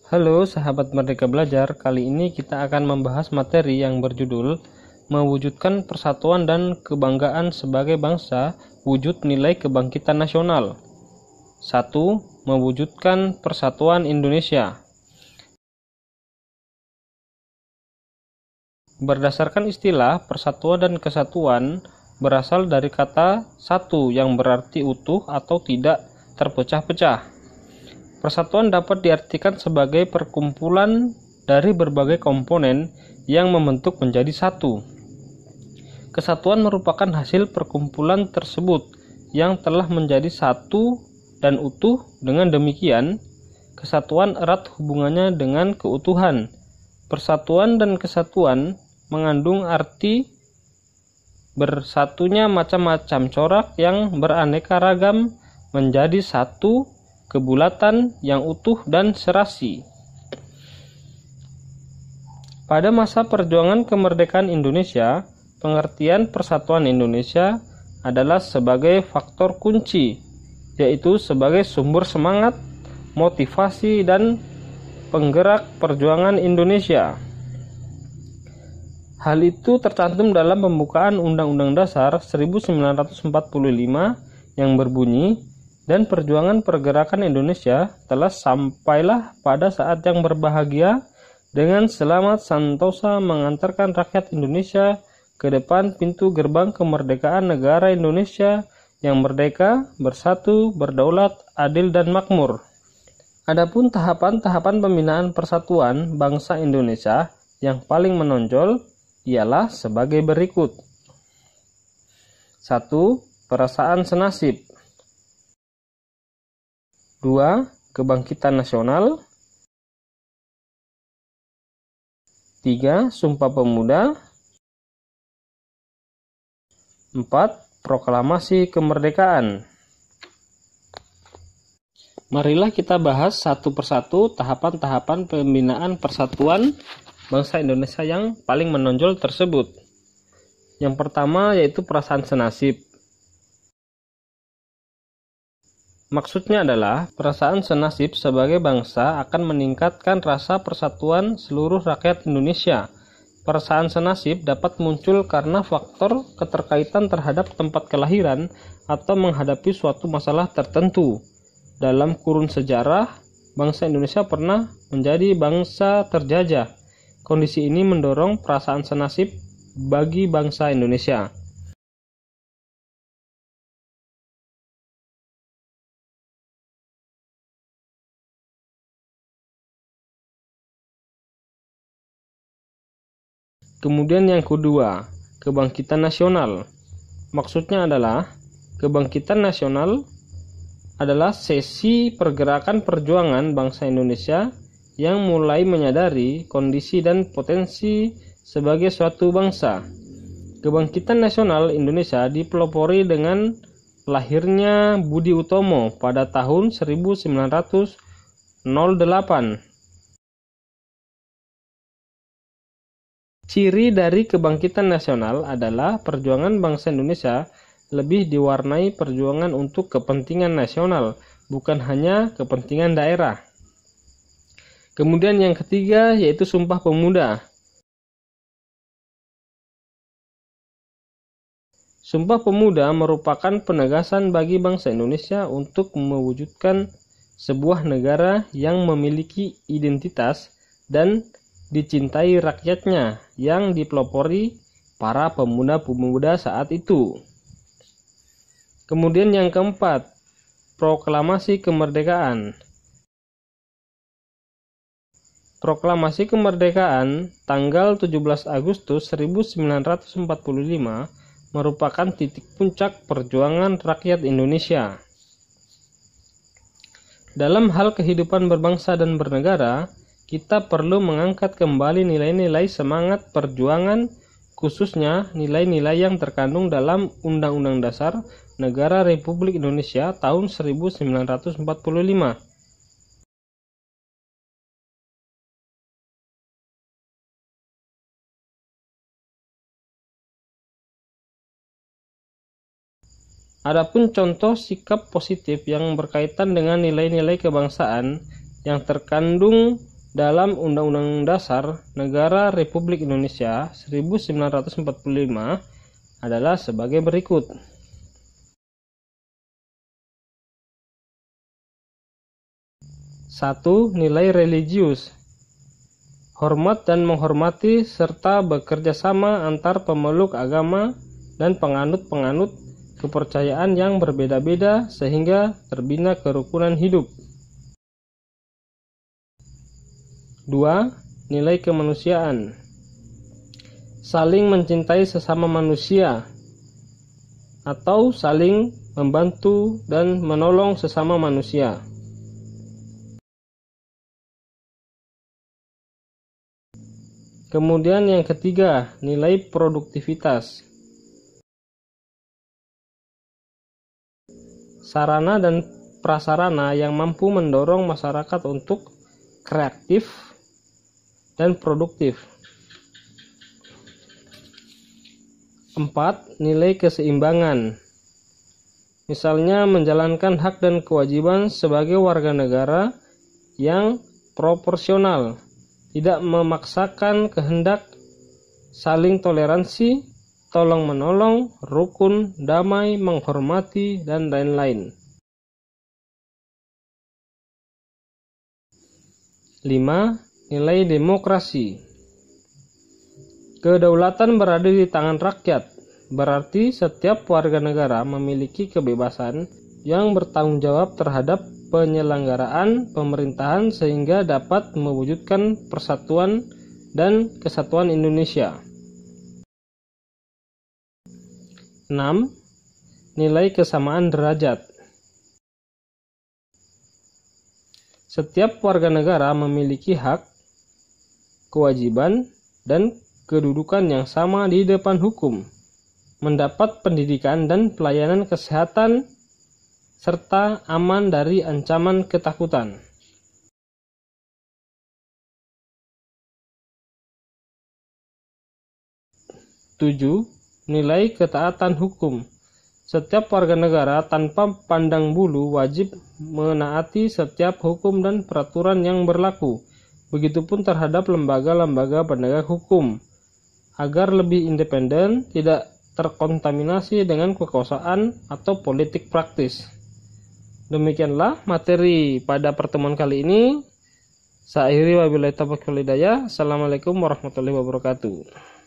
Halo sahabat Merdeka Belajar, kali ini kita akan membahas materi yang berjudul Mewujudkan Persatuan dan Kebanggaan sebagai Bangsa, Wujud Nilai Kebangkitan Nasional. 1. Mewujudkan Persatuan Indonesia. Berdasarkan istilah, persatuan dan kesatuan berasal dari kata satu yang berarti utuh atau tidak terpecah-pecah. Persatuan dapat diartikan sebagai perkumpulan dari berbagai komponen yang membentuk menjadi satu. Kesatuan merupakan hasil perkumpulan tersebut yang telah menjadi satu dan utuh. Dengan demikian, kesatuan erat hubungannya dengan keutuhan. Persatuan dan kesatuan mengandung arti bersatunya macam-macam corak yang beraneka ragam menjadi satu kebulatan yang utuh dan serasi. Pada masa perjuangan kemerdekaan Indonesia, pengertian persatuan Indonesia adalah sebagai faktor kunci, yaitu sebagai sumber semangat, motivasi, dan penggerak perjuangan Indonesia. Hal itu tercantum dalam pembukaan Undang-Undang Dasar 1945 yang berbunyi, dan perjuangan pergerakan Indonesia telah sampailah pada saat yang berbahagia dengan selamat sentosa mengantarkan rakyat Indonesia ke depan pintu gerbang kemerdekaan negara Indonesia yang merdeka, bersatu, berdaulat, adil, dan makmur. Adapun tahapan-tahapan pembinaan persatuan bangsa Indonesia yang paling menonjol ialah sebagai berikut. 1. Perasaan senasib. 2. Kebangkitan nasional. 3. Sumpah Pemuda. 4. Proklamasi Kemerdekaan. Marilah kita bahas satu persatu tahapan-tahapan pembinaan persatuan bangsa Indonesia yang paling menonjol tersebut. Yang pertama yaitu perasaan senasib. Maksudnya adalah perasaan senasib sebagai bangsa akan meningkatkan rasa persatuan seluruh rakyat Indonesia. Perasaan senasib dapat muncul karena faktor keterkaitan terhadap tempat kelahiran atau menghadapi suatu masalah tertentu. Dalam kurun sejarah, bangsa Indonesia pernah menjadi bangsa terjajah. Kondisi ini mendorong perasaan senasib bagi bangsa Indonesia. Kemudian yang kedua, kebangkitan nasional. Maksudnya adalah kebangkitan nasional adalah sesi pergerakan perjuangan bangsa Indonesia yang mulai menyadari kondisi dan potensi sebagai suatu bangsa. Kebangkitan nasional Indonesia dipelopori dengan lahirnya Budi Utomo pada tahun 1908. Ciri dari kebangkitan nasional adalah perjuangan bangsa Indonesia lebih diwarnai perjuangan untuk kepentingan nasional, bukan hanya kepentingan daerah. Kemudian yang ketiga yaitu Sumpah Pemuda. Sumpah Pemuda merupakan penegasan bagi bangsa Indonesia untuk mewujudkan sebuah negara yang memiliki identitas dan dicintai rakyatnya yang dipelopori para pemuda-pemuda saat itu. Kemudian yang keempat, Proklamasi Kemerdekaan. Proklamasi Kemerdekaan tanggal 17 Agustus 1945 merupakan titik puncak perjuangan rakyat Indonesia. Dalam hal kehidupan berbangsa dan bernegara, kita perlu mengangkat kembali nilai-nilai semangat perjuangan, khususnya nilai-nilai yang terkandung dalam Undang-Undang Dasar Negara Republik Indonesia tahun 1945. Adapun contoh sikap positif yang berkaitan dengan nilai-nilai kebangsaan yang terkandung dalam Undang-Undang Dasar Negara Republik Indonesia 1945 adalah sebagai berikut. 1. Nilai religius. Hormat dan menghormati serta bekerja sama antar pemeluk agama dan penganut-penganut kepercayaan yang berbeda-beda sehingga terbina kerukunan hidup. 2. Nilai kemanusiaan. Saling mencintai sesama manusia atau saling membantu dan menolong sesama manusia. Kemudian yang ketiga, nilai produktivitas. Sarana dan prasarana yang mampu mendorong masyarakat untuk kreatif dan produktif. 4. Nilai keseimbangan. Misalnya menjalankan hak dan kewajiban sebagai warga negara yang proporsional, tidak memaksakan kehendak, saling toleransi, tolong-menolong, rukun, damai, menghormati, dan lain-lain. 5. Nilai demokrasi. Kedaulatan berada di tangan rakyat, berarti setiap warga negara memiliki kebebasan yang bertanggung jawab terhadap penyelenggaraan pemerintahan sehingga dapat mewujudkan persatuan dan kesatuan Indonesia. 6. Nilai kesamaan derajat. Setiap warga negara memiliki hak, kewajiban, dan kedudukan yang sama di depan hukum, mendapat pendidikan dan pelayanan kesehatan, serta aman dari ancaman ketakutan. 7. Nilai ketaatan hukum. Setiap warga negara tanpa pandang bulu wajib menaati setiap hukum dan peraturan yang berlaku. Begitupun terhadap lembaga-lembaga penegak hukum, agar lebih independen, tidak terkontaminasi dengan kekuasaan atau politik praktis. Demikianlah materi pada pertemuan kali ini. Saya akhiri wabillahi taufiq wal hidayah. Assalamualaikum warahmatullahi wabarakatuh.